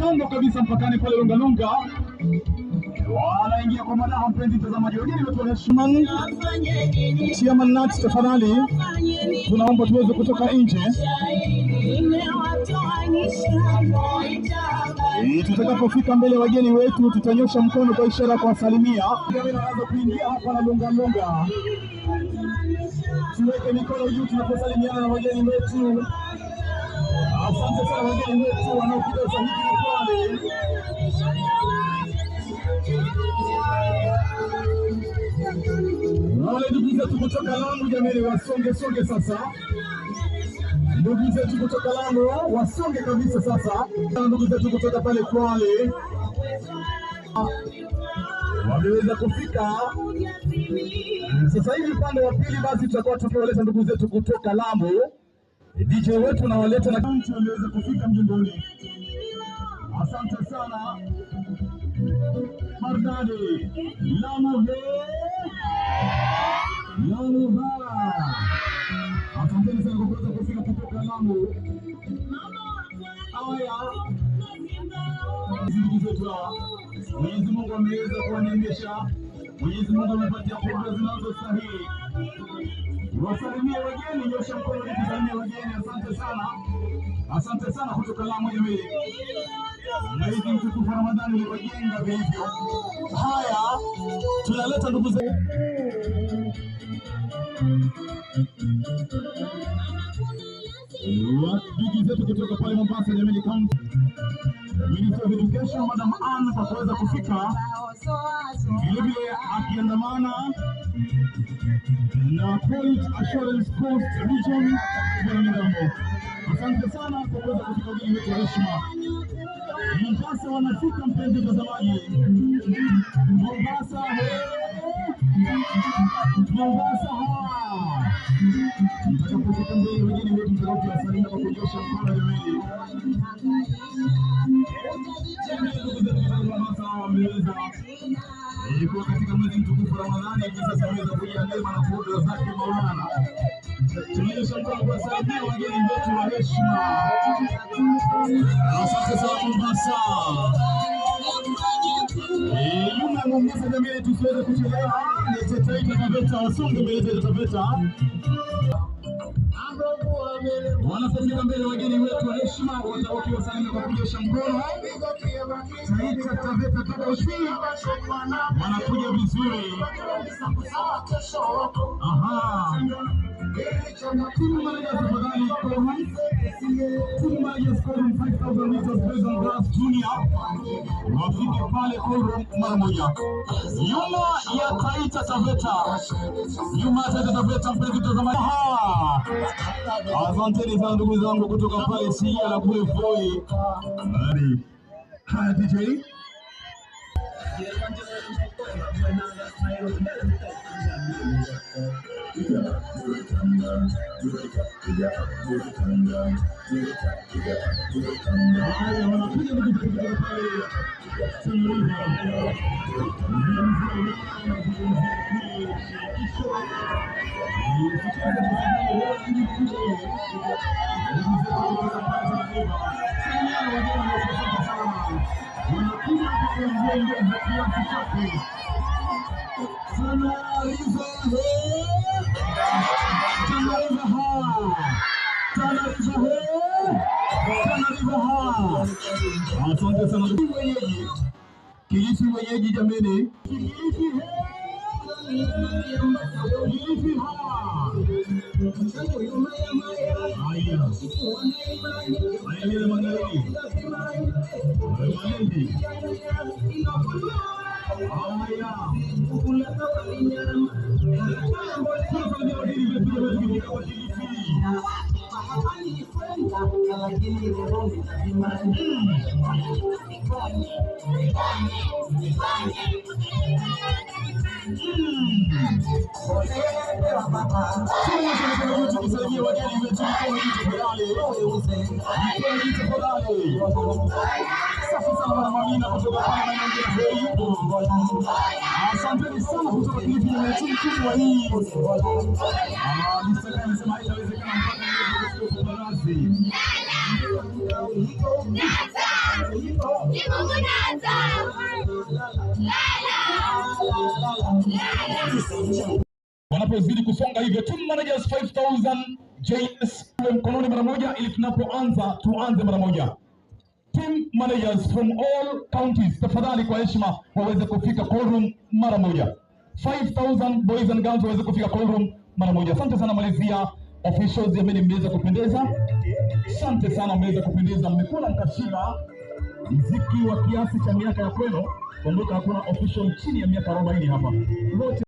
kando kabisa mpakani pale Lungalunga. Wanaingia kwa madaha, mpenzi mtazamaji. Wageni wetu wa heshima, Chairman Nat, tafadhali tunaomba tuweze kutoka nje. Tutakapofika mbele wageni wetu tutanyosha mkono kwa ishara kwa salimia. Tunaanza kuingia hapa na Lungalunga. Tuweke mikono juu tunaposalimiana na wageni wetu. Asante sana wageni wetu wanaokuja usahiki pale. Wale ndugu zetu kutoka Lamu jamani, wasonge sasa. Ndugu zetu kutoka Lamu wasonge kabisa sasa. Ndugu zetu kutoka pale Kwale wameweza kufika sasa hivi upande wa pili. Basi tutakuwa tukiwaleta ndugu zetu kutoka Lamu. DJ wetu na waleta na mtu wameweza kufika mjongoni. Asante sana Mardani Lamu he Lamu ha. Asante sana kwa kuweza kufika kutoka Lamu. Haya ndugu zetu, Mwenyezi Mungu ameweza kuwaneemesha, Mwenyezi Mungu amepatia fursa zinazostahili. Wasalimie wageni, nyosha mkono kusalimia wageni. Asante sana kutoka Lamu jamii. Mwezi mtukufu wa Ramadhani uliojenga vilivyo. Haya tunaleta ndugu zetu kutoka pale Mombasa jamii, County Minister of Education Madam Anne kwa kuweza kufika, vilevile akiandamana na Quality Assurance Coast Region kwa Mirambo. Asante sana kwa kuweza kufika wageni wetu wa heshima. Mombasa wanafika, mpenzi mtazamaji. Mombasa mtakapofika mbele wageni wetu mtakapowasalimia kwa kunyosha mkono jamani. Mombasa wameweza ilikuwa katika mwezi mtukufu Ramadhani, hivi sasa wameweza kujiandaa na fursa zake Maulana. Tunaonyesha mkono kwa salimia wageni wetu wa heshima. Asante sana Mombasa. Nyuma ya Mombasa jamii, tusiweze kuchelewa. Lete Taita Taveta, wasonge mbele Taita Taveta. Wanapofika mbele wageni wetu wa heshima wakiwasalimia kwa kunyosha mkono. Taita Taveta Togoshi wanakuja vizuri. Aha. Timu manager tafadhali Timu manager scoring 5,000 meters based on grass junior. Wafike pale Koro mara moja. Nyuma ya Taita Taveta. Mpenzi mtazamaji. Asanteni sana ndugu zangu kutoka pale Sia la kule Voi. Haya DJ. Asante sana wenyeji. Kilifi wenyeji jameni. Kilifi asante sana kutoka Kilifi na timu kubwa hii. Mr. anasema haitawezekana mpaka niweze kuchukua baraza. Wanapozidi kusonga hivyo, team managers 5000 JS mkononi mara moja, ili tunapoanza tuanze mara moja. Team managers from all counties, tafadhali kwa heshima waweze kufika call room mara moja. 5000 boys and girls waweze kufika call room mara moja. Asante sana Malaysia officials, jamani, mmeweza kupendeza. Asante sana, mmeweza kupendeza, mmekula mkashiba mziki wa kiasi cha miaka ya kwenu. Kumbuka hakuna official chini ya miaka 40 hapa. Wote